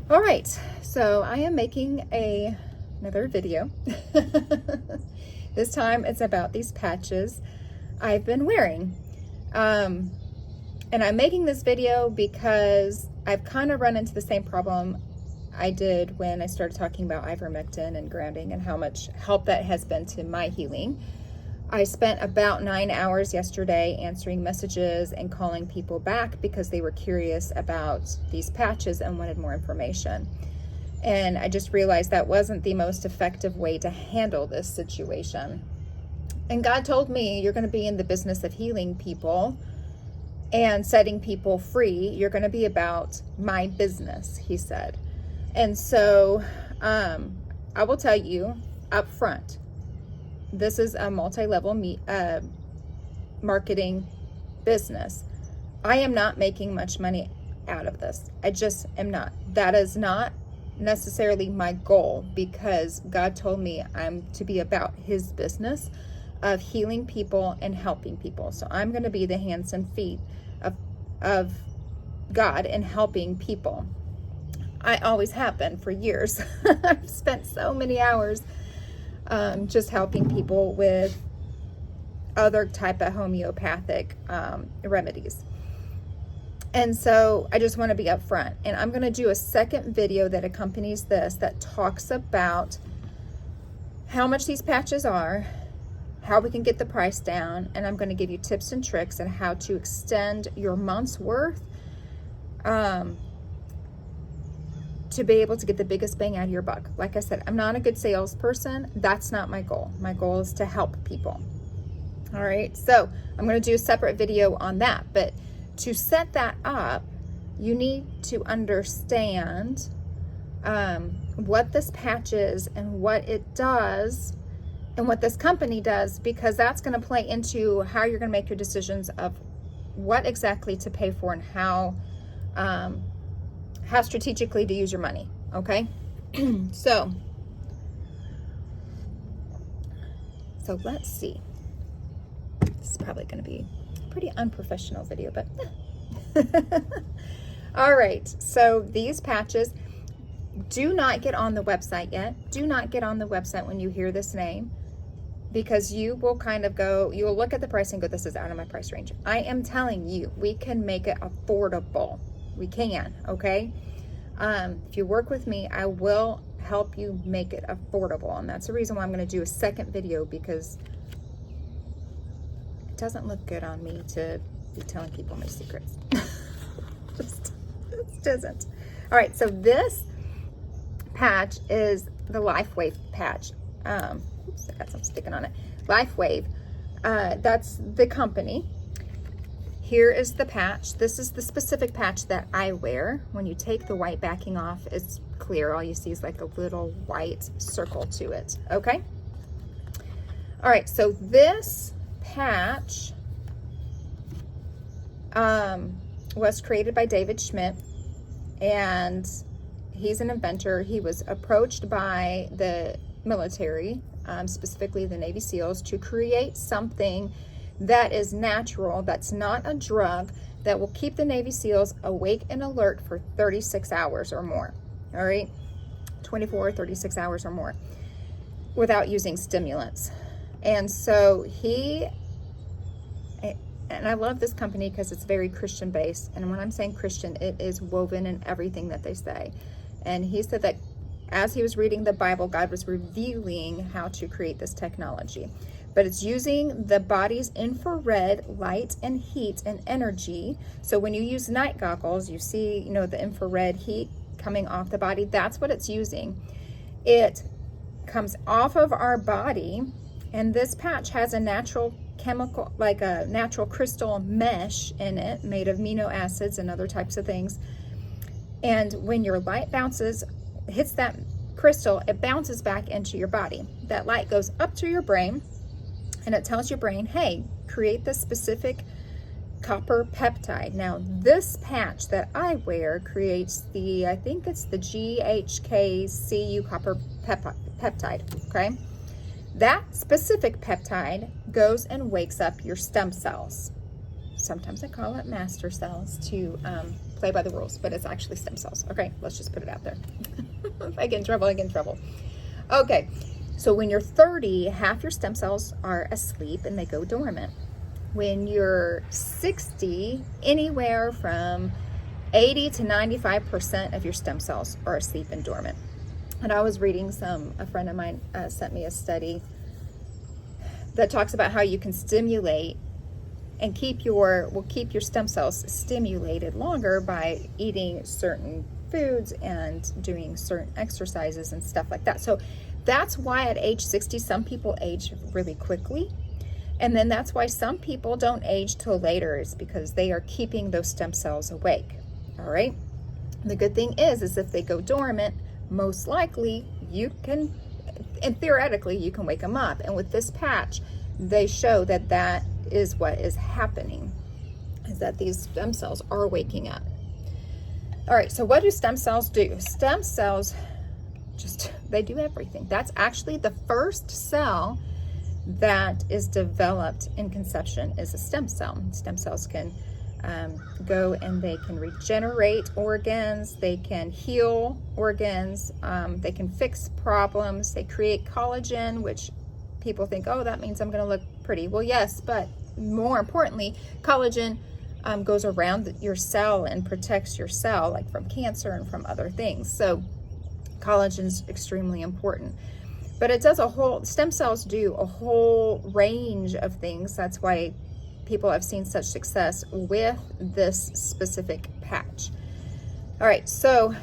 All right, so I am making another video. This time it's about these patches I've been wearing. And I'm making this video because I've kind of run into the same problem I did when I started talking about ivermectin and grounding and how much help that has been to my healing. I spent about 9 hours yesterday answering messages and calling people back because they were curious about these patches and wanted more information. And I just realized that wasn't the most effective way to handle this situation. And God told me, you're going to be in the business of healing people and setting people free. You're going to be about my business, he said. And so I will tell you up front, this is a multi-level marketing business. I am not making much money out of this. I just am not. That is not necessarily my goal, because God told me I'm to be about his business of healing people and helping people. So I'm going to be the hands and feet of God and helping people. I always have been for years. I've spent so many hours just helping people with other type of homeopathic remedies. And so I just want to be upfront. And I'm going to do a second video that accompanies this that talks about how much these patches are, how we can get the price down, and I'm going to give you tips and tricks on how to extend your month's worth to be able to get the biggest bang out of your buck. Like I said, I'm not a good salesperson. That's not my goal. My goal is to help people. All right, so I'm going to do a separate video on that. But to set that up, you need to understand what this patch is and what it does and what this company does, because that's going to play into how you're going to make your decisions of what exactly to pay for and how strategically to use your money, okay? So let's see. This is probably going to be a pretty unprofessional video, but all right. So these patches, do not get on the website yet. Do not get on the website when you hear this name, because you will kind of go, you will look at the price and go, this is out of my price range. I am telling you, we can make it affordable. We can, okay? If you work with me, I will help you make it affordable. And that's the reason why I'm going to do a second video, because it doesn't look good on me to be telling people my secrets. It doesn't. All right, so this patch is the LifeWave patch. Oops, I got something sticking on it. LifeWave, that's the company. Here is the patch. This is the specific patch that I wear. When you take the white backing off, it's clear. All you see is like a little white circle to it, okay? All right, so this patch was created by David Schmidt, and he's an inventor. He was approached by the military, specifically the Navy SEALs, to create something that is natural, that's not a drug, that will keep the Navy SEALs awake and alert for 36 hours or more, all right? 24, 36 hours or more without using stimulants. And so and I love this company because it's very Christian based. And when I'm saying Christian, it is woven in everything that they say. And he said that as he was reading the Bible, God was revealing how to create this technology. But it's using the body's infrared light and heat and energy. So when you use night goggles, you see, the infrared heat coming off the body. That's what it's using. It comes off of our body, and this patch has a natural chemical, like a natural crystal mesh in it, made of amino acids and other types of things. And when your light hits that crystal, it bounces back into your body. That light goes up to your brain, and it tells your brain, hey, create this specific copper peptide. Now, this patch that I wear creates I think it's the GHKCU copper peptide, okay? That specific peptide goes and wakes up your stem cells. Sometimes I call it master cells to play by the rules, but it's actually stem cells. Okay, let's just put it out there. If I get in trouble, I get in trouble. Okay, so when you're 30, half your stem cells are asleep and they go dormant. When you're 60, anywhere from 80 to 95% of your stem cells are asleep and dormant. And I was reading a friend of mine sent me a study that talks about how you can stimulate and keep your stem cells stimulated longer by eating certain foods and doing certain exercises and stuff like that. So that's why at age 60, some people age really quickly. And then that's why some people don't age till later, is because they are keeping those stem cells awake. All right. The good thing is if they go dormant, most likely you can, and theoretically you can wake them up. And with this patch, they show that is what is happening, is that these stem cells are waking up. All right, so what do stem cells do? Stem cells they do everything. That's actually the first cell that is developed in conception, is a stem cell. Stem cells can go and they can regenerate organs, they can heal organs, they can fix problems, they create collagen, which people think, oh, that means I'm going to look pretty. Well, yes, but more importantly, collagen goes around your cell and protects your cell, like from cancer and from other things. So collagen is extremely important. But it does stem cells do a whole range of things. That's why people have seen such success with this specific patch. All right, so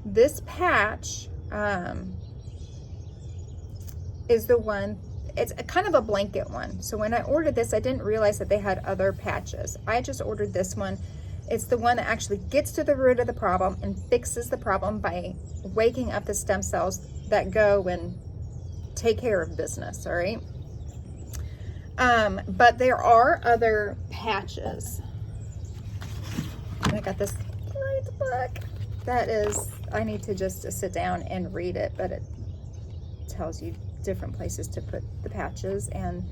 this patch is the one, it's a kind of a blanket one. So when I ordered this, I didn't realize that they had other patches. I just ordered this one. It's the one that actually gets to the root of the problem and fixes the problem by waking up the stem cells that go and take care of business, all right? But there are other patches. I got this great book that is, I need to just sit down and read it, but it tells you different places to put the patches and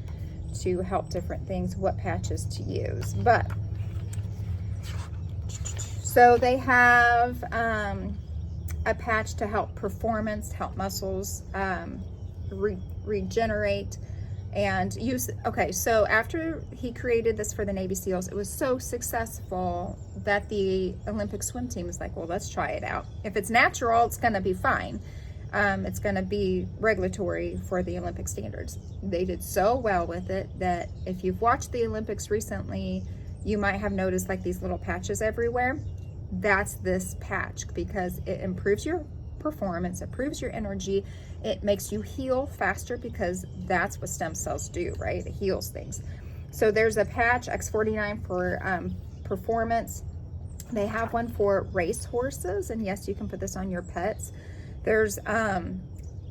to help different things, what patches to use. But so they have a patch to help performance, help muscles regenerate and use. Okay, so after he created this for the Navy SEALs, it was so successful that the Olympic swim team was like, well, let's try it out. If it's natural, it's going to be fine. It's going to be regulatory for the Olympic standards. They did so well with it that if you've watched the Olympics recently, you might have noticed like these little patches everywhere. That's this patch, because it improves your performance, improves your energy, it makes you heal faster, because that's what stem cells do, right? It heals things. So there's a patch, X49, for performance. They have one for race horses, and yes, you can put this on your pets. There's, I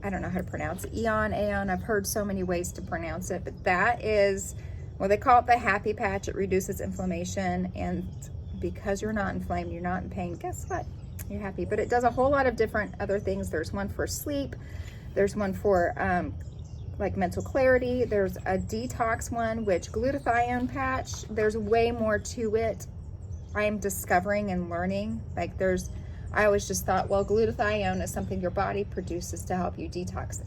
don't know how to pronounce it, Aeon. I've heard so many ways to pronounce it, but that is, well, they call it the happy patch. It reduces inflammation, and because you're not inflamed, you're not in pain, guess what? You're happy. But it does a whole lot of different other things. There's one for sleep. There's one for like mental clarity. There's a detox one, which glutathione patch. There's way more to it. I am discovering and learning. Like I always just thought, well, glutathione is something your body produces to help you detox.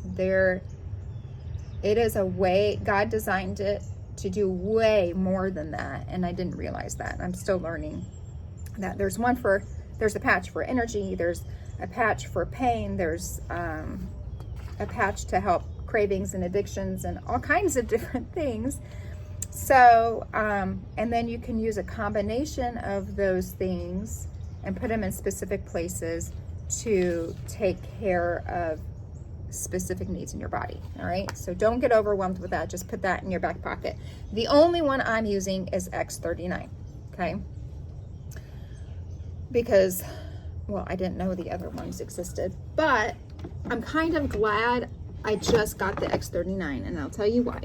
It is a way, God designed it to do way more than that, and I didn't realize that. I'm still learning that. There's a patch for energy, there's a patch for pain, there's a patch to help cravings and addictions and all kinds of different things. So, and then you can use a combination of those things and put them in specific places to take care of specific needs in your body. All right, so don't get overwhelmed with that. Just put that in your back pocket. The only one I'm using is X39, okay? Because, well, I didn't know the other ones existed, but I'm kind of glad I just got the X39, and I'll tell you why.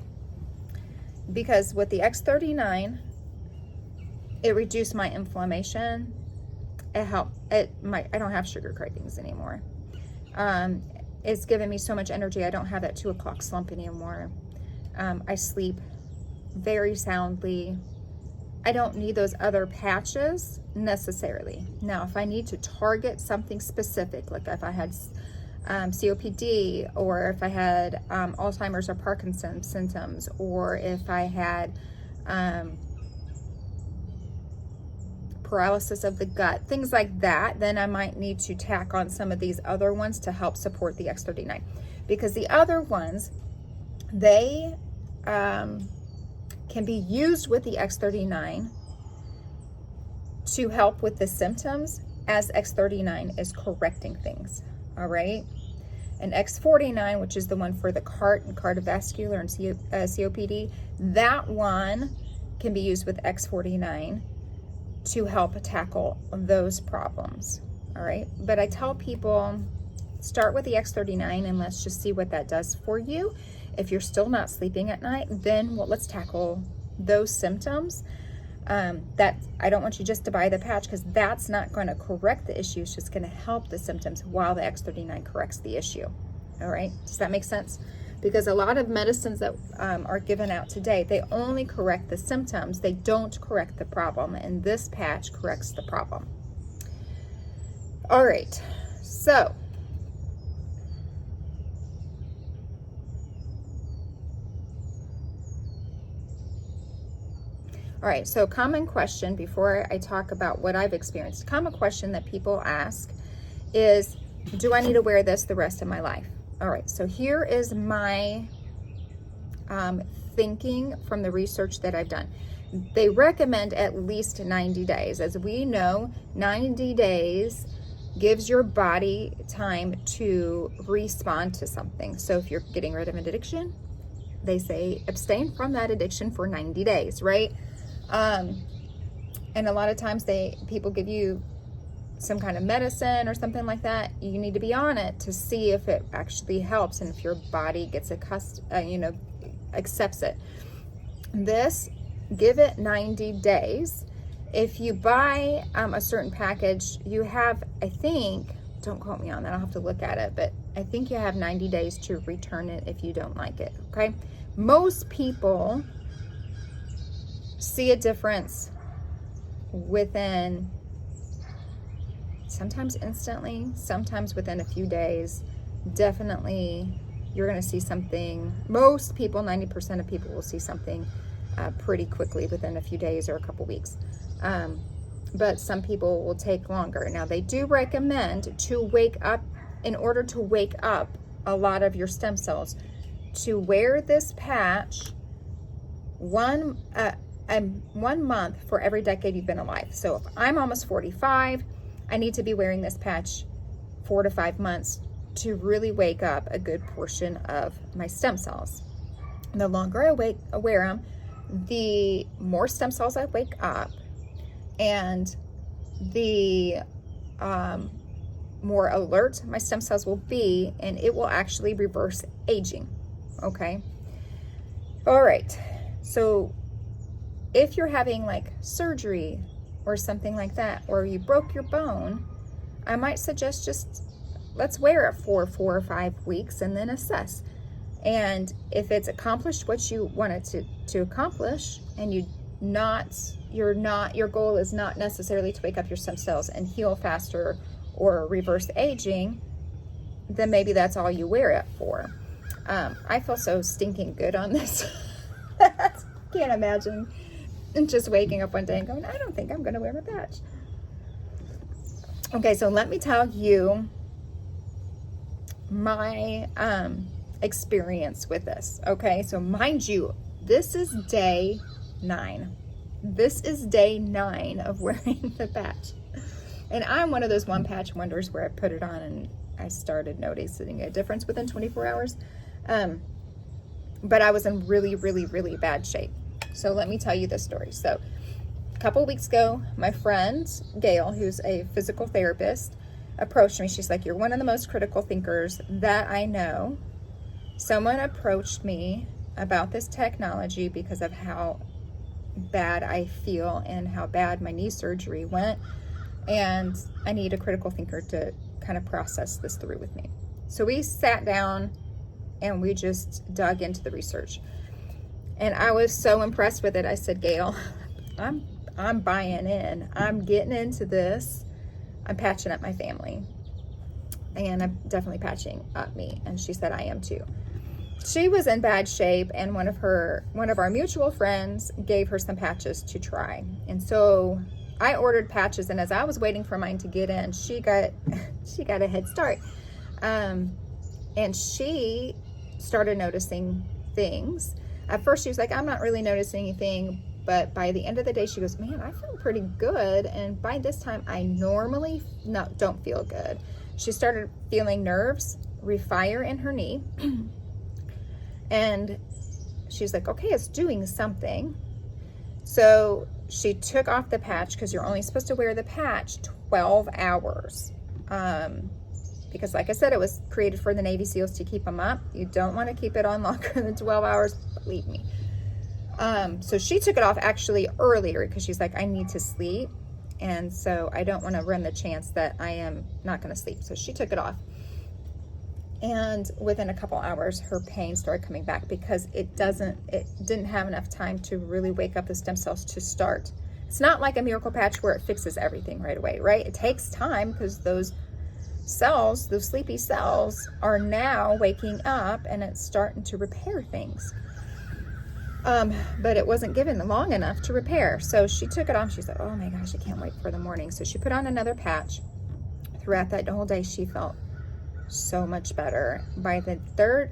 Because with the X39, it reduced my inflammation. It helped. I don't have sugar cravings anymore. It's given me so much energy. I don't have that 2 o'clock slump anymore. I sleep very soundly. I don't need those other patches necessarily. Now, if I need to target something specific, like if I had COPD, or if I had Alzheimer's or Parkinson's symptoms, or if I had paralysis of the gut, things like that, then I might need to tack on some of these other ones to help support the X39. Because the other ones, they can be used with the X39 to help with the symptoms as X39 is correcting things, all right? And X49, which is the one for the CART and cardiovascular and COPD, that one can be used with X49 to help tackle those problems, all right? But I tell people, start with the X39 and let's just see what that does for you. If you're still not sleeping at night, then let's tackle those symptoms. That I don't want you just to buy the patch, because that's not going to correct the issue. It's just going to help the symptoms while the X39 corrects the issue. All right, does that make sense? Because a lot of medicines that are given out today, they only correct the symptoms. They don't correct the problem, and this patch corrects the problem. All right, so all right, so common question before I talk about what I've experienced. Common question that people ask is, do I need to wear this the rest of my life? All right, so here is my thinking from the research that I've done. They recommend at least 90 days. As we know, 90 days gives your body time to respond to something. So if you're getting rid of an addiction, they say abstain from that addiction for 90 days, right? And a lot of times people give you some kind of medicine or something like that. You need to be on it to see if it actually helps and if your body gets accepts it. Give it 90 days. If you buy a certain package, you have, I think, don't quote me on that, I'll have to look at it, but I think you have 90 days to return it if you don't like it, okay? Most people see a difference within, sometimes instantly, sometimes within a few days. Definitely you're going to see something. Most people, 90% of people, will see something pretty quickly within a few days or a couple weeks, but some people will take longer. Now, they do recommend to wake up, in order to wake up a lot of your stem cells, to wear this patch 1 month for every decade you've been alive. So if I'm almost 45, I need to be wearing this patch 4 to 5 months to really wake up a good portion of my stem cells. The longer I wear them, the more stem cells I wake up, and the more alert my stem cells will be, and it will actually reverse aging, okay? All right, so if you're having like surgery or something like that, or you broke your bone, I might suggest just let's wear it for 4 or 5 weeks and then assess. And if it's accomplished what you want it to accomplish, and your goal is not necessarily to wake up your stem cells and heal faster or reverse aging, then maybe that's all you wear it for. I feel so stinking good on this. Can't imagine just waking up one day and going, I don't think I'm going to wear my patch. Okay, so let me tell you my experience with this. Okay, so mind you, this is day 9. This is day 9 of wearing the patch. And I'm one of those one patch wonders where I put it on and I started noticing a difference within 24 hours. But I was in really, really, really bad shape. So let me tell you this story. So a couple weeks ago, my friend Gail, who's a physical therapist, approached me. She's like, you're one of the most critical thinkers that I know. Someone approached me about this technology because of how bad I feel and how bad my knee surgery went. And I need a critical thinker to kind of process this through with me. So we sat down and we just dug into the research. And I was so impressed with it. I said, Gail, I'm I'm buying in. I'm getting into this. I'm patching up my family. And I'm definitely patching up me. And she said, I am too. She was in bad shape, and one of our mutual friends gave her some patches to try. And so I ordered patches, and as I was waiting for mine to get in, she got a head start. And she started noticing things. At first she was like, I'm not really noticing anything, but by the end of the day she goes, man, I feel pretty good. And by this time I normally don't feel good. She started feeling nerves refire in her knee. And she's like, okay, it's doing something. So she took off the patch, because you're only supposed to wear the patch 12 hours. Because like I said, it was created for the Navy SEALs to keep them up. You don't want to keep it on longer than 12 hours, believe me. So she took it off actually earlier, because she's like, I need to sleep. And so I don't want to run the chance that I am not going to sleep. So she took it off. And within a couple hours, her pain started coming back, because it didn't have enough time to really wake up the stem cells to start. It's not like a miracle patch where it fixes everything right away, right? It takes time, because those cells, those sleepy cells, are now waking up and it's starting to repair things. But it wasn't given long enough to repair. So she took it off. She's like, oh my gosh, I can't wait for the morning. So she put on another patch. Throughout that whole day, she felt so much better. By the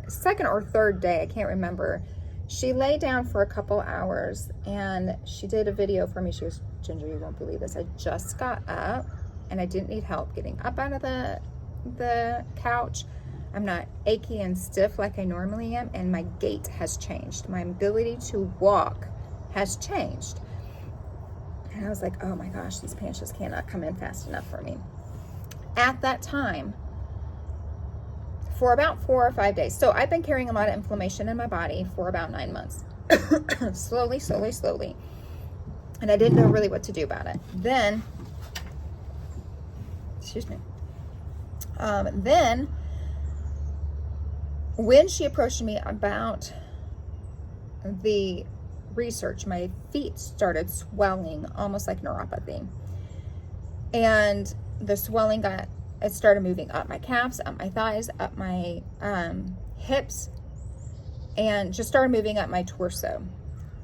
second or third day, I can't remember, she lay down for a couple hours and she did a video for me. She goes, Ginger, you won't believe this. I just got up and I didn't need help getting up out of the couch. I'm not achy and stiff like I normally am, and my gait has changed. My ability to walk has changed. And I was like, oh my gosh, these pants just cannot come in fast enough for me. At that time, for about 4 or 5 days. So I've been carrying a lot of inflammation in my body for about 9 months. slowly. And I didn't know really what to do about it. Then, then when she approached me about the research, my feet started swelling almost like neuropathy. And the swelling it started moving up my calves, up my thighs, up my hips, and just started moving up my torso.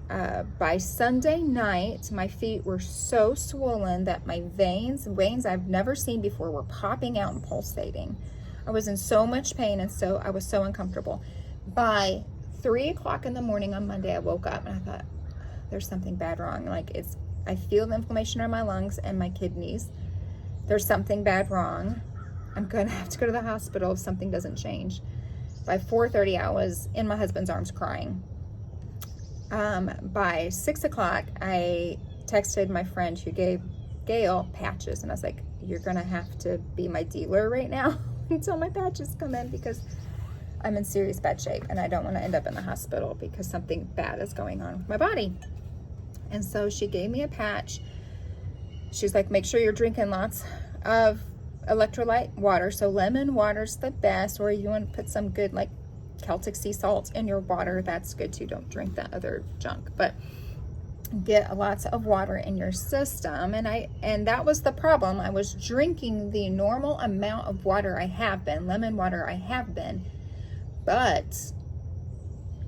By Sunday night, my feet were so swollen that my veins I've never seen before, were popping out and pulsating. I was in so much pain, and so I was so uncomfortable. By 3 o'clock in the morning on Monday, I woke up and I thought, there's something bad wrong. I feel the inflammation in my lungs and my kidneys. There's something bad wrong. I'm going to have to go to the hospital if something doesn't change. By 4:30, I was in my husband's arms crying. By 6 o'clock, I texted my friend who gave Gail patches, and I was like, you're going to have to be my dealer right now until my patches come in, because I'm in serious bad shape and I don't want to end up in the hospital because something bad is going on with my body. And so she gave me a patch. She's like, make sure you're drinking lots of electrolyte water. So lemon water's the best, or you want to put some good like Celtic sea salt in your water. That's good too. Don't drink that other junk, but get lots of water in your system. And that was the problem. I was drinking the normal amount of water I have been, lemon water I have been, but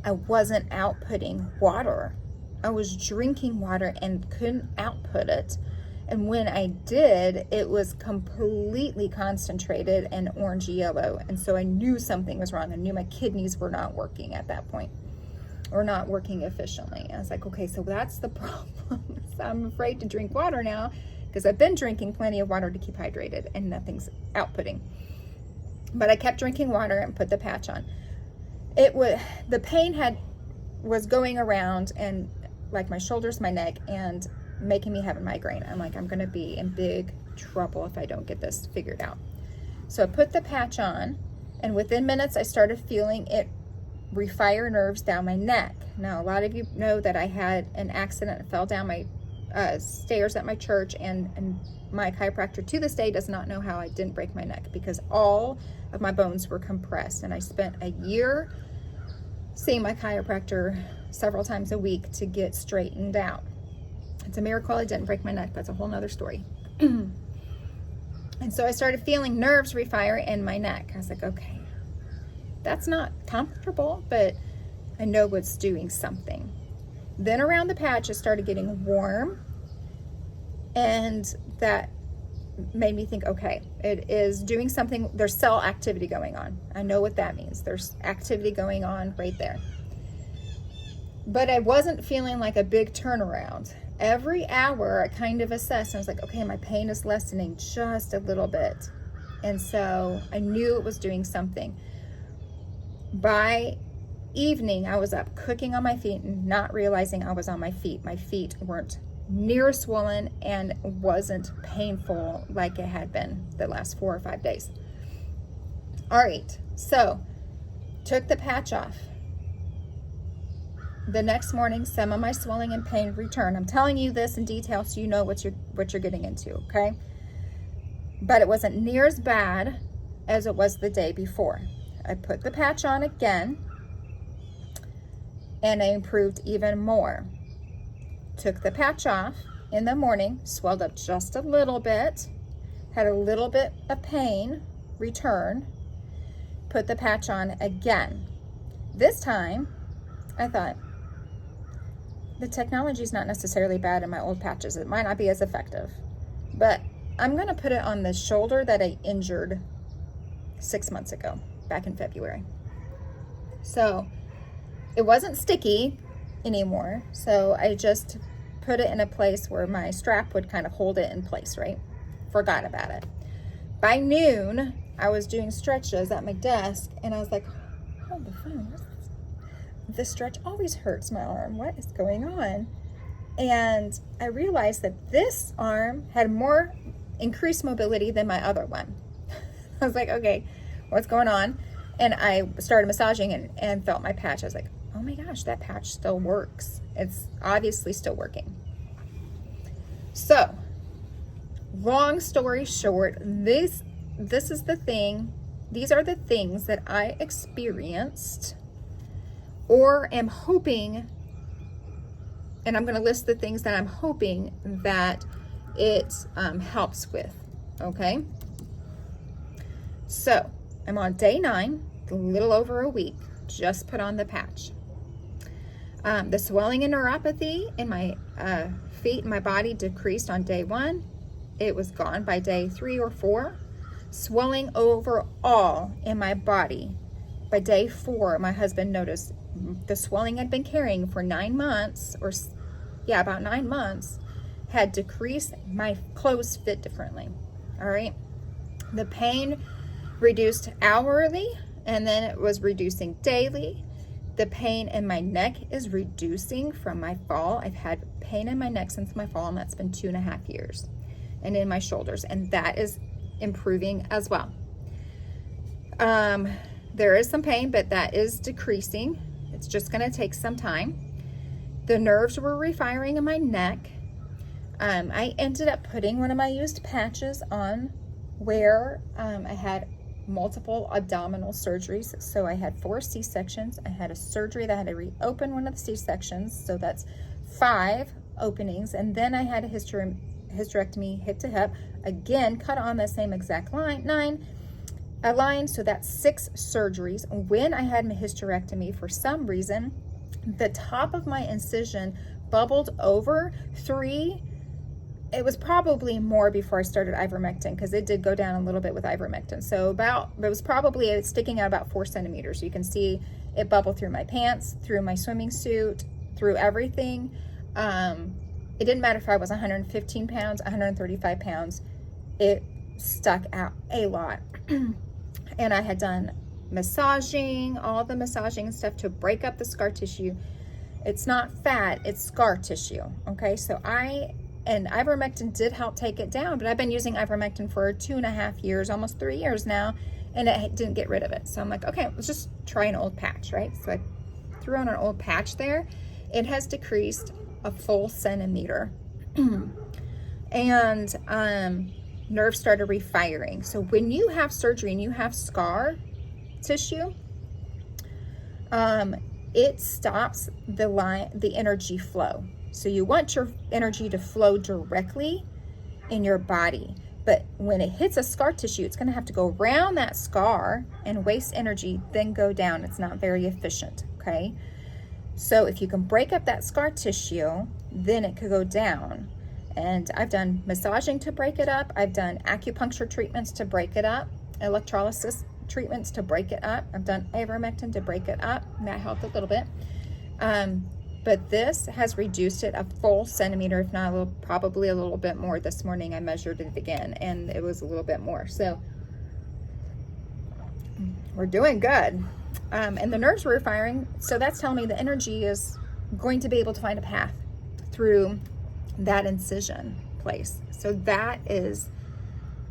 I wasn't outputting water. I was drinking water and couldn't output it. And when I did, it was completely concentrated and orange yellow. And so I knew something was wrong. I knew my kidneys were not working at that point, or not working efficiently. I was like, okay, so that's the problem. So I'm afraid to drink water now, because I've been drinking plenty of water to keep hydrated and nothing's outputting. But I kept drinking water and put the patch on. The pain was going around and like my shoulders, my neck, and making me have a migraine. I'm like, I'm gonna be in big trouble if I don't get this figured out. So I put the patch on, and within minutes I started feeling it refire nerves down my neck. Now, a lot of you know that I had an accident and fell down my stairs at my church, and my chiropractor to this day does not know how I didn't break my neck, because all of my bones were compressed. And I spent a year seeing my chiropractor several times a week to get straightened out. It's a miracle I didn't break my neck. That's a whole nother story. And so I started feeling nerves refire in my neck. I was like, okay, that's not comfortable, but I know it's doing something. Then around the patch, it started getting warm, and that made me think, okay, it is doing something. There's cell activity going on. I know what that means. There's activity going on right there. But I wasn't feeling like a big turnaround. Every hour I kind of assessed. I was like, okay, my pain is lessening just a little bit. And so I knew it was doing something. By evening, I was up cooking on my feet and not realizing I was on my feet. My feet weren't near swollen and wasn't painful like it had been the last 4 or 5 days. All right, so took the patch off. The next morning, some of my swelling and pain returned. I'm telling you this in detail so you know what you're getting into, okay? But it wasn't near as bad as it was the day before. I put the patch on again, and I improved even more. Took the patch off in the morning, swelled up just a little bit, had a little bit of pain return, put the patch on again. This time, I thought, the technology is not necessarily bad in my old patches. It might not be as effective, but I'm going to put it on the shoulder that I injured 6 months ago, back in February. So it wasn't sticky anymore. So I just put it in a place where my strap would kind of hold it in place, right? Forgot about it. By noon, I was doing stretches at my desk, and I was like, hold the phone. This stretch always hurts my arm. What is going on? And I realized that this arm had more increased mobility than my other one. I was like, okay, what's going on? And I started massaging and felt my patch. I was like, oh my gosh, that patch still works. It's obviously still working. So, long story short, this is the thing. These are the things that I experienced or am hoping, and I'm going to list the things that I'm hoping that it helps with, okay? So, I'm on day 9, a little over a week, just put on the patch. The swelling and neuropathy in my feet and my body decreased on day 1. It was gone by day 3 or 4. Swelling overall in my body. By day 4, my husband noticed the swelling I'd been carrying for 9 months, about 9 months, had decreased. My clothes fit differently. All right. The pain reduced hourly, and then it was reducing daily. The pain in my neck is reducing from my fall. I've had pain in my neck since my fall, and that's been 2.5 years. And in my shoulders, and that is improving as well. There is some pain, but that is decreasing. It's just going to take some time. The nerves were refiring in my neck. I ended up putting one of my used patches on where I had multiple abdominal surgeries. So I had 4 C-sections. I had a surgery that had to reopen one of the C-sections. So that's 5 openings. And then I had a hysterectomy hip to hip. Again, cut on the same exact line, so that's 6 surgeries. When I had my hysterectomy, for some reason, the top of my incision bubbled over 3. It was probably more before I started ivermectin, because it did go down a little bit with ivermectin. So it was probably sticking out about 4 centimeters. You can see it bubbled through my pants, through my swimming suit, through everything. It didn't matter if I was 115 pounds, 135 pounds. It stuck out a lot. And I had done massaging, all the massaging and stuff to break up the scar tissue. It's not fat, it's scar tissue. Okay, so ivermectin did help take it down, but I've been using ivermectin for 2.5 years, almost 3 years now, and it didn't get rid of it. So I'm like, okay, let's just try an old patch, right? So I threw on an old patch there. It has decreased a full centimeter. And nerves started refiring. So when you have surgery and you have scar tissue, it stops the energy flow. So you want your energy to flow directly in your body. But when it hits a scar tissue, it's going to have to go around that scar and waste energy, then go down. It's not very efficient, okay? So if you can break up that scar tissue, then it could go down. And I've done massaging to break it up. I've done acupuncture treatments to break it up, electrolysis treatments to break it up. I've done ivermectin to break it up, and that helped a little bit. But this has reduced it a full centimeter, if not probably a little bit more. This morning I measured it again, and it was a little bit more. So we're doing good. And the nerves were firing, so that's telling me the energy is going to be able to find a path through that incision place. So that is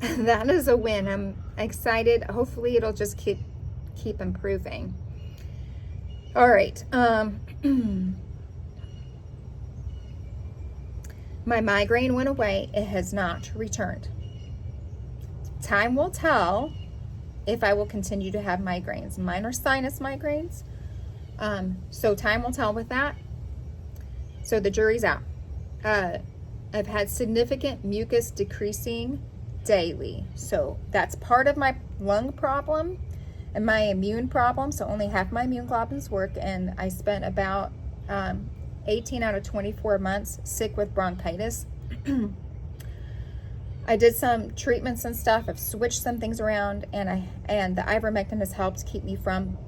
a win. I'm excited. Hopefully it'll just keep improving. All right. My migraine went away. It has not returned. Time will tell if I will continue to have migraines. Mine are sinus migraines. So time will tell with that. So the jury's out. I've had significant mucus decreasing daily. So that's part of my lung problem and my immune problem. So only half my immune globulins work. And I spent about 18 out of 24 months sick with bronchitis. I did some treatments and stuff. I've switched some things around, and the ivermectin has helped keep me from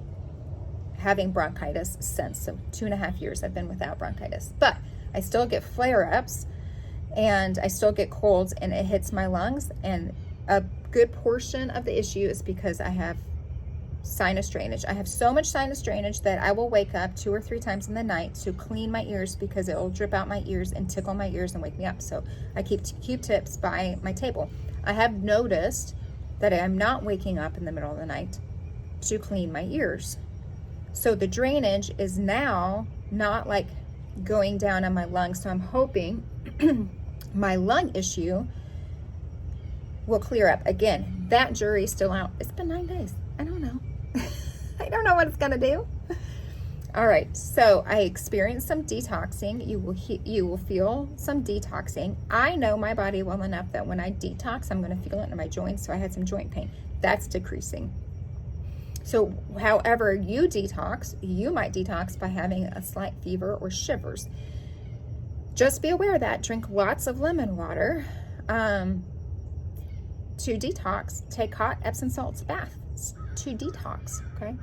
having bronchitis since. So 2.5 years I've been without bronchitis, but I still get flare-ups and I still get colds, and it hits my lungs. And a good portion of the issue is because I have sinus drainage. I have so much sinus drainage that I will wake up 2 or 3 times in the night to clean my ears, because it will drip out my ears and tickle my ears and wake me up. So I keep Q-tips by my table. I have noticed that I am not waking up in the middle of the night to clean my ears. So the drainage is now not like going down on my lungs. So I'm hoping my lung issue will clear up. Again, that jury's still out. It's been 9 days. I don't know. I don't know what it's gonna do. All right, so I experienced some detoxing. You will feel some detoxing. I know my body well enough that when I detox, I'm gonna feel it in my joints. So I had some joint pain. That's decreasing. So however you detox, you might detox by having a slight fever or shivers. Just be aware of that. Drink lots of lemon water to detox. Take hot Epsom salts baths to detox. Okay.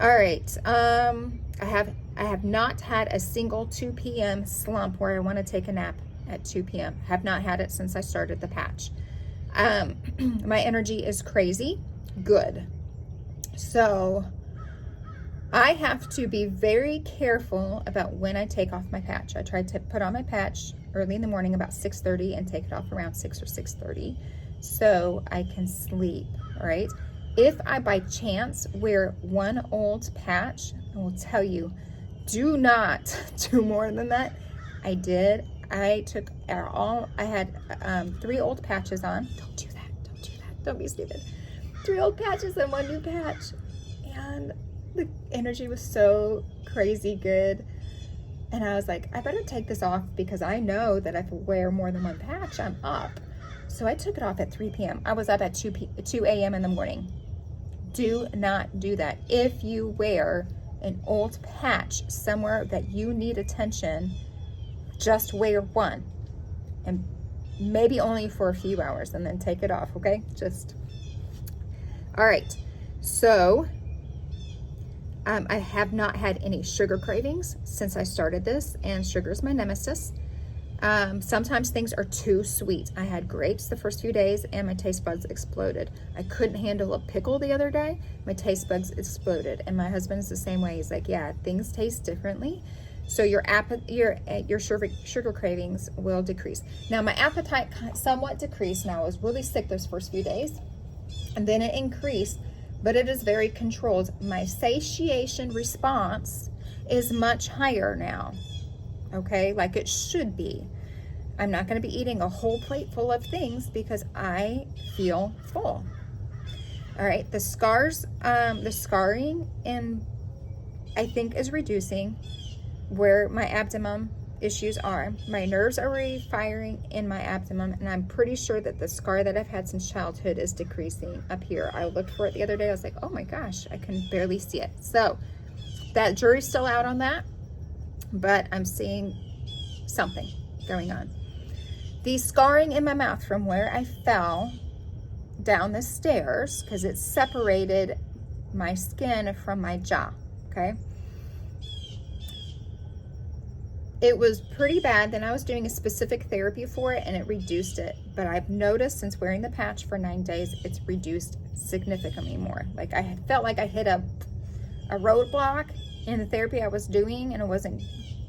All right. I have not had a single 2 p.m. slump where I want to take a nap at 2 p.m. Have not had it since I started the patch. My energy is crazy good. So I have to be very careful about when I take off my patch. I tried to put on my patch early in the morning about 6:30 and take it off around 6 or 6:30 so I can sleep. All right. If I by chance wear one old patch, I will tell you, do not do more than that. I did. I took I had 3 old patches on. Don't do that. Don't do that. Don't be stupid. 3 old patches and 1 new patch. And the energy was so crazy good. And I was like, I better take this off, because I know that if I wear more than 1 patch, I'm up. So I took it off at 3 p.m. I was up at 2 a.m. in the morning. Do not do that. If you wear an old patch somewhere that you need attention, just wear 1. And maybe only for a few hours, and then take it off, okay? All right. So I have not had any sugar cravings since I started this, and sugar is my nemesis. Sometimes things are too sweet. I had grapes the first few days and my taste buds exploded. I couldn't handle a pickle the other day. My taste buds exploded. And my husband's the same way. He's like, yeah, things taste differently. So your sugar cravings will decrease. Now my appetite somewhat decreased, and I was really sick those first few days. And then it increased, but it is very controlled. My satiation response is much higher now. Okay, like it should be. I'm not going to be eating a whole plate full of things because I feel full. All right, the scarring I think is reducing where my abdomen issues are my nerves are refiring in my abdomen, and I'm pretty sure that the scar that I've had since childhood is decreasing up here. I looked for it the other day. I was like, oh my gosh, I can barely see it. So that jury's still out on that, but I'm seeing something going on. The scarring in my mouth from where I fell down the stairs, because it separated my skin from my jaw, okay? It was pretty bad. Then I was doing a specific therapy for it and it reduced it. But I've noticed since wearing the patch for 9 days, it's reduced significantly more. Like I had felt like I hit a roadblock in the therapy I was doing and it wasn't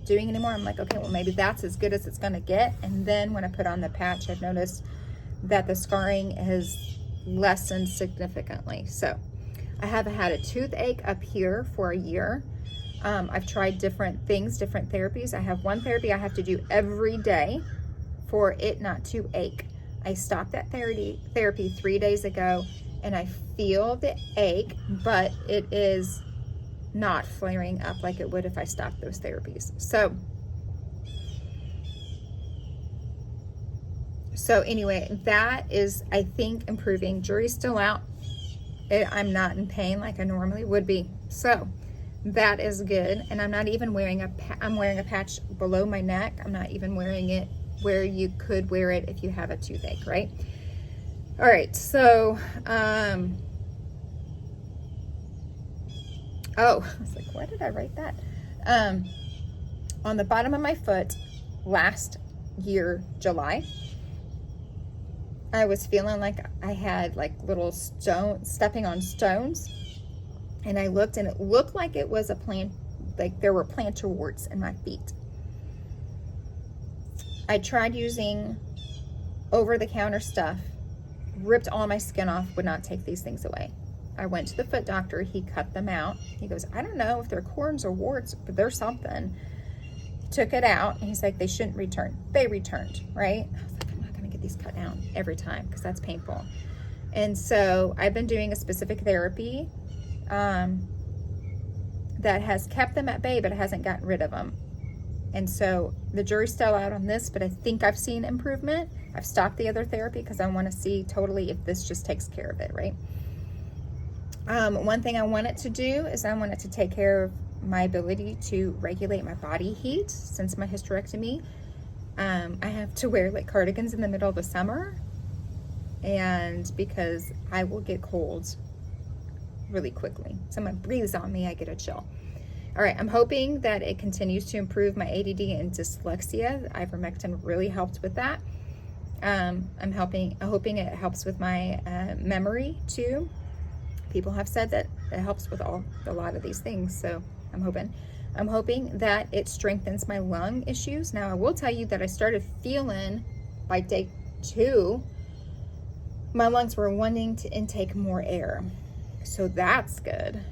doing anymore. I'm like, okay, well maybe that's as good as it's gonna get. And then when I put on the patch, I've noticed that the scarring has lessened significantly. So I have had a toothache up here for a year. I've tried different things, different therapies. I have one therapy I have to do every day for it not to ache. I stopped that therapy 3 days ago and I feel the ache, but it is not flaring up like it would if I stopped those therapies. So anyway, that is, I think, improving. Jury's still out. I'm not in pain like I normally would be. So that is good. And I'm not even wearing I'm wearing a patch below my neck. I'm not even wearing it where you could wear it if you have a toothache, right? All right, so, oh, I was like, why did I write that? On the bottom of my foot last year, July, I was feeling like I had like little stepping on stones. And I looked and it looked like it was a plant, like there were plantar warts in my feet. I tried using over-the-counter stuff, ripped all my skin off, would not take these things away. I went to the foot doctor, he cut them out. He goes, I don't know if they're corns or warts, but they're something. Took it out, and he's like, they shouldn't return. They returned, right? I was like, I'm not gonna get these cut down every time because that's painful. And so I've been doing a specific therapy that has kept them at bay, but it hasn't gotten rid of them. And so the jury's still out on this, but I think I've seen improvement. I've stopped the other therapy because I want to see totally if this just takes care of it, right? One thing I want it to do is I want it to take care of my ability to regulate my body heat. Since my hysterectomy, I have to wear like cardigans in the middle of the summer, and because I will get colds really quickly. Someone breathes on me, I get a chill. All right, I'm hoping that it continues to improve my ADD and dyslexia. Ivermectin really helped with that. I'm hoping it helps with my memory too. People have said that it helps with a lot of these things, so I'm hoping that it strengthens my lung issues. Now, I will tell you that I started feeling by day 2, my lungs were wanting to intake more air. So that's good.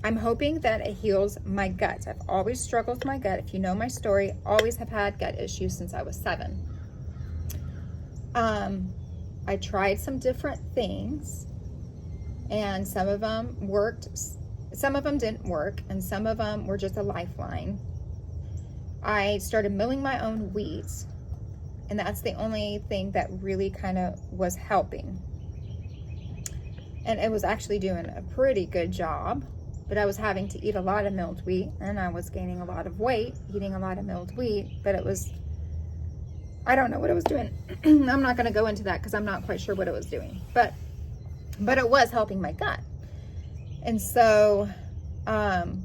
I'm hoping that it heals my gut. I've always struggled with my gut. If you know my story, always have had gut issues since I was 7. I tried some different things, and some of them worked, some of them didn't work, and some of them were just a lifeline. I started milling my own wheat, and that's the only thing that really kind of was helping. And it was actually doing a pretty good job, but I was having to eat a lot of milled wheat, and I was gaining a lot of weight eating a lot of milled wheat, but it was, I don't know what it was doing. I'm not going to go into that because I'm not quite sure what it was doing, but it was helping my gut. And so I've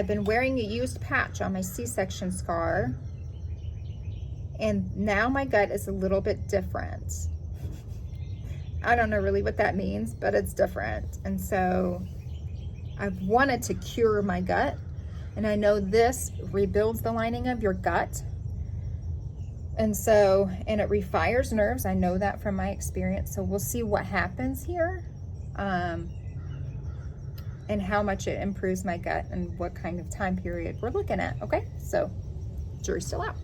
been wearing a used patch on my C-section scar, and now my gut is a little bit different. I don't know really what that means, but it's different. And so I've wanted to cure my gut, and I know this rebuilds the lining of your gut. And so, and it refires nerves. I know that from my experience. So we'll see what happens here, and how much it improves my gut and what kind of time period we're looking at. Okay, so jury's still out.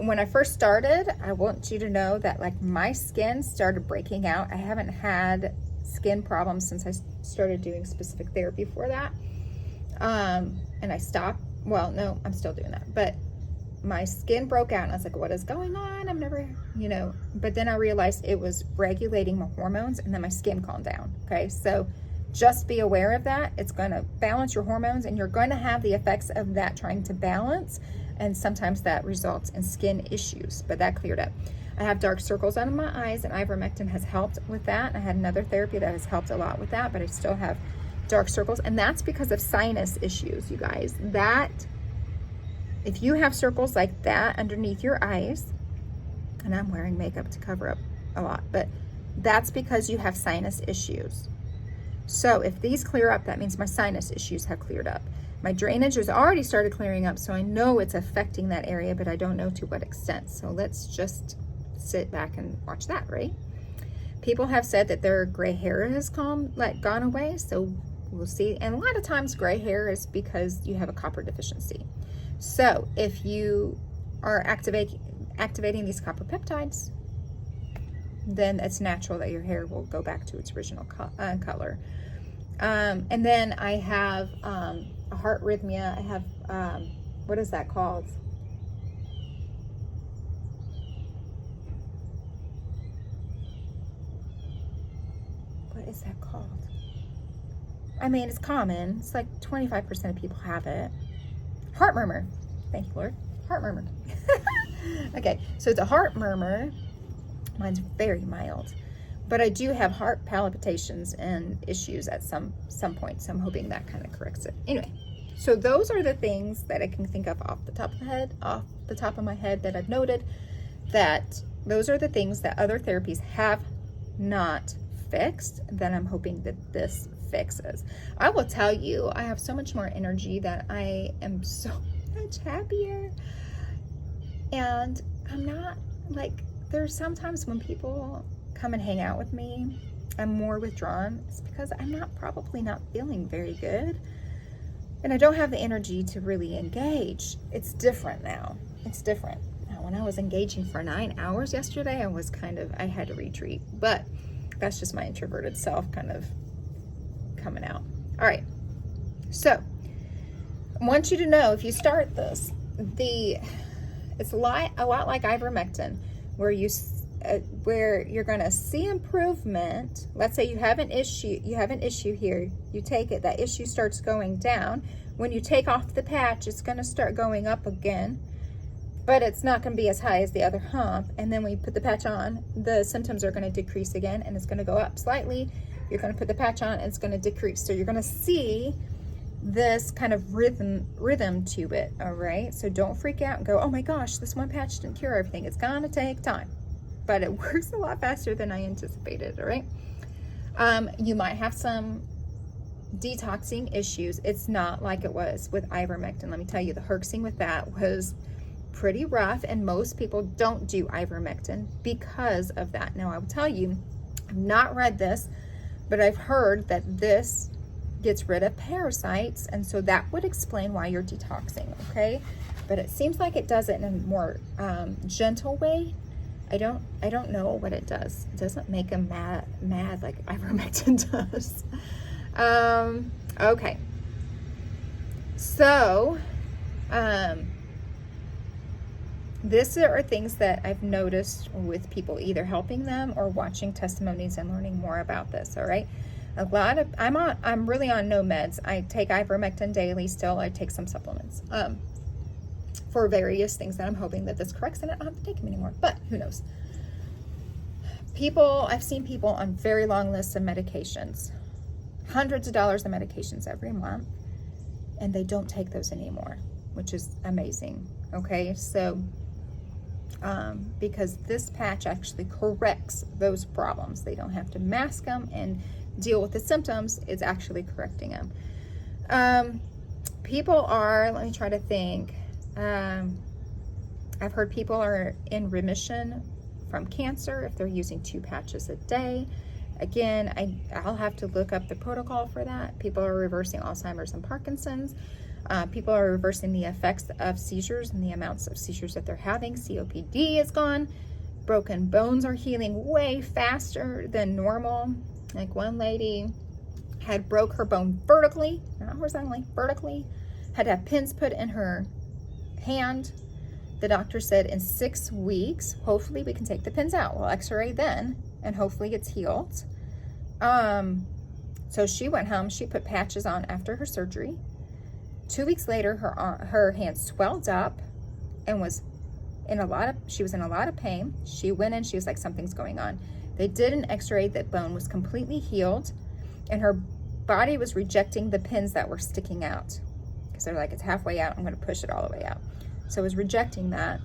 When I first started, I want you to know that like my skin started breaking out. I haven't had skin problems since I started doing specific therapy for that. And I stopped. Well, no, I'm still doing that. But my skin broke out and I was like, what is going on? I'm never, but then I realized it was regulating my hormones and then my skin calmed down. Okay. So just be aware of that. It's going to balance your hormones and you're going to have the effects of that trying to balance. And sometimes that results in skin issues, but that cleared up. I have dark circles under my eyes and ivermectin has helped with that. I had another therapy that has helped a lot with that, but I still have dark circles. And that's because of sinus issues, you guys. If you have circles like that underneath your eyes, and I'm wearing makeup to cover up a lot, but that's because you have sinus issues. So if these clear up, that means my sinus issues have cleared up. My drainage has already started clearing up, so I know it's affecting that area, but I don't know to what extent. So let's just sit back and watch that, right? People have said that their gray hair has gone away, so we'll see. And a lot of times gray hair is because you have a copper deficiency. So if you are activating these copper peptides, then it's natural that your hair will go back to its original color. And then I have a heart arrhythmia. I have, what is that called? What is that called? I mean, it's common. It's like 25% of people have it. Heart murmur. Thank you, Lord. Heart murmur. Okay, so it's a heart murmur. Mine's very mild. But I do have heart palpitations and issues at some point, so I'm hoping that kind of corrects it. Anyway, so those are the things that I can think of off the top of my head that I've noted, that those are the things that other therapies have not fixed, that I'm hoping that this fixes. I will tell you, I have so much more energy, that I am so much happier. And I'm not like, there's sometimes when people come and hang out with me, I'm more withdrawn. It's because I'm probably not feeling very good. And I don't have the energy to really engage. It's different now. It's different. Now, when I was engaging for 9 hours yesterday, I had to retreat. But that's just my introverted self kind of coming out. All right. So I want you to know, if you start this, it's a lot like ivermectin, where you're going to see improvement. Let's say you have an issue here. You take it, that issue starts going down. When you take off the patch, it's going to start going up again, but it's not going to be as high as the other hump. And then when you put the patch on, the symptoms are going to decrease again, and it's going to go up slightly. You're going to put the patch on, and it's going to decrease. So you're going to see this kind of rhythm to it. All right. So don't freak out and go, oh my gosh, this one patch didn't cure everything. It's going to take time, but it works a lot faster than I anticipated. All right. You might have some detoxing issues. It's not like it was with ivermectin. Let me tell you, the herxing with that was pretty rough, and most people don't do ivermectin because of that. Now, I will tell you, I've not read this, but I've heard that this gets rid of parasites, and so that would explain why you're detoxing. Okay, but it seems like it does it in a more gentle way. I don't know what it does. It doesn't make them mad like ivermectin does. Okay, so these are things that I've noticed with people, either helping them or watching testimonies and learning more about this. All right. I'm really on no meds. I take ivermectin daily still. I take some supplements for various things that I'm hoping that this corrects, and I don't have to take them anymore, but who knows. I've seen people on very long lists of medications, hundreds of dollars of medications every month, and they don't take those anymore, which is amazing. Okay, so because this patch actually corrects those problems. They don't have to mask them and deal with the symptoms. It's actually correcting them. Let me try to think. I've heard people are in remission from cancer if they're using 2 patches a day. Again, I'll have to look up the protocol for that. People are reversing Alzheimer's and Parkinson's. People are reversing the effects of seizures and the amounts of seizures that they're having. COPD is gone. Broken bones are healing way faster than normal. Like one lady had broke her bone vertically, not horizontally, vertically, had to have pins put in her hand. The doctor said in 6 weeks, hopefully we can take the pins out. We'll x-ray then, and hopefully it's healed. So she went home, she put patches on after her surgery. 2 weeks later, her hand swelled up and she was in a lot of pain. She went in, she was like, something's going on. They did an x-ray, that bone was completely healed, and her body was rejecting the pins that were sticking out. Because they're like, it's halfway out, I'm gonna push it all the way out. So it was rejecting that.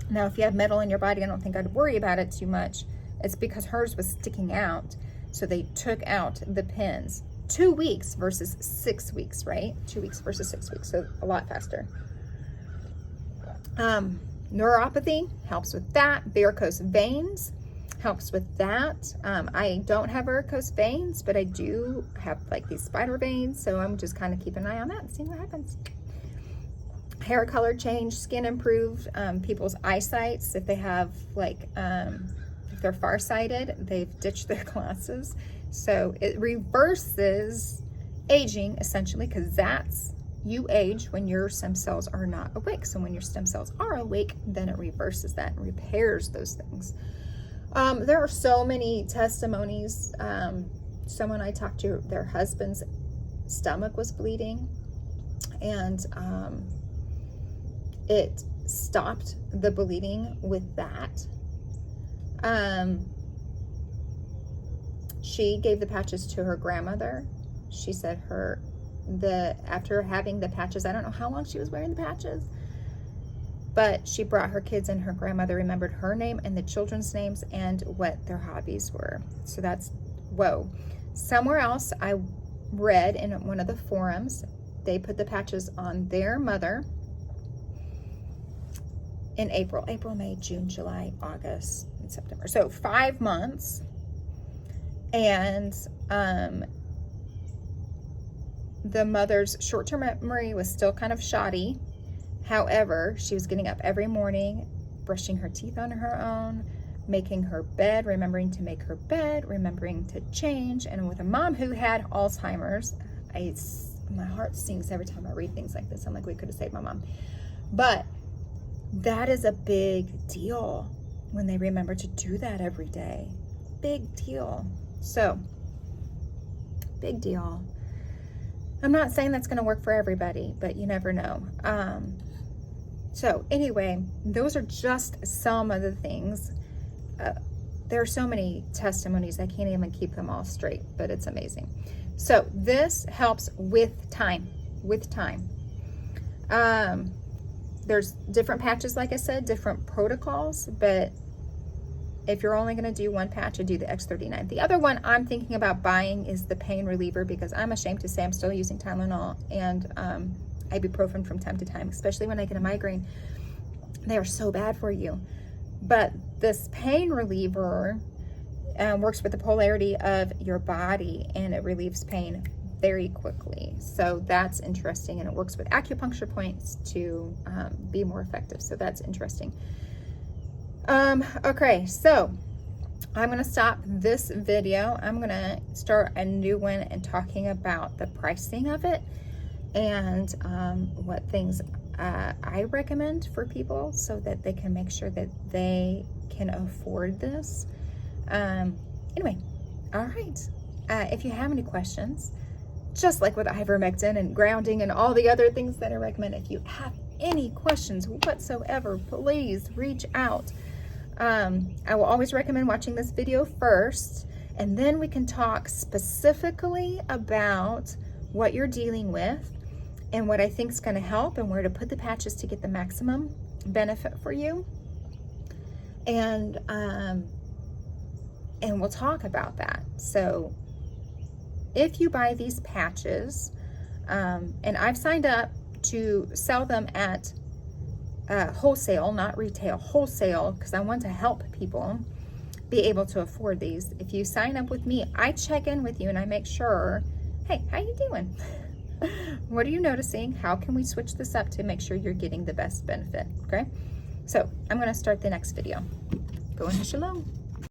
Now, if you have metal in your body, I don't think I'd worry about it too much. It's because hers was sticking out. So they took out the pins. 2 weeks versus 6 weeks, right? 2 weeks versus 6 weeks, so a lot faster. Neuropathy helps with that. Varicose veins helps with that. I don't have varicose veins, but I do have like these spider veins, so I'm just kind of keeping an eye on that and seeing what happens. Hair color change, skin improved, people's eyesights, if they have like, if they're farsighted, they've ditched their glasses. So it reverses aging essentially, because you age when your stem cells are not awake. So when your stem cells are awake, then it reverses that and repairs those things. There are so many testimonies. Someone I talked to, their husband's stomach was bleeding, and it stopped the bleeding with that. She gave the patches to her grandmother. She said after having the patches, I don't know how long she was wearing the patches, but she brought her kids, and her grandmother remembered her name and the children's names and what their hobbies were. So that's, whoa. Somewhere else I read in one of the forums, they put the patches on their mother in April, May, June, July, August, and September. So 5 months. And the mother's short-term memory was still kind of shoddy. However, she was getting up every morning, brushing her teeth on her own, making her bed, remembering to make her bed, remembering to change. And with a mom who had Alzheimer's, my heart sinks every time I read things like this. I'm like, we could have saved my mom. But that is a big deal when they remember to do that every day. Big deal. So, big deal. I'm not saying that's going to work for everybody, but you never know. So anyway, those are just some of the things. There are so many testimonies, I can't even keep them all straight, but it's amazing. So this helps with time, There's different patches, like I said, different protocols, but if you're only going to do one patch, I do the X39. The other one I'm thinking about buying is the pain reliever, because I'm ashamed to say I'm still using Tylenol and ibuprofen from time to time, especially when I get a migraine. They are so bad for you. But this pain reliever works with the polarity of your body, and it relieves pain very quickly. So that's interesting, and it works with acupuncture points to be more effective. So that's interesting. Okay, so I'm going to stop this video. I'm going to start a new one and talking about the pricing of it and what things I recommend for people so that they can make sure that they can afford this. Anyway, all right. If you have any questions, just like with ivermectin and grounding and all the other things that I recommend, if you have any questions whatsoever, please reach out. I will always recommend watching this video first, and then we can talk specifically about what you're dealing with and what I think is going to help and where to put the patches to get the maximum benefit for you. And we'll talk about that. So if you buy these patches, and I've signed up to sell them at wholesale, not retail, wholesale, because I want to help people be able to afford these. If you sign up with me, I check in with you and I make sure, hey, how you doing? What are you noticing? How can we switch this up to make sure you're getting the best benefit? Okay, so I'm going to start the next video. Go into shalom.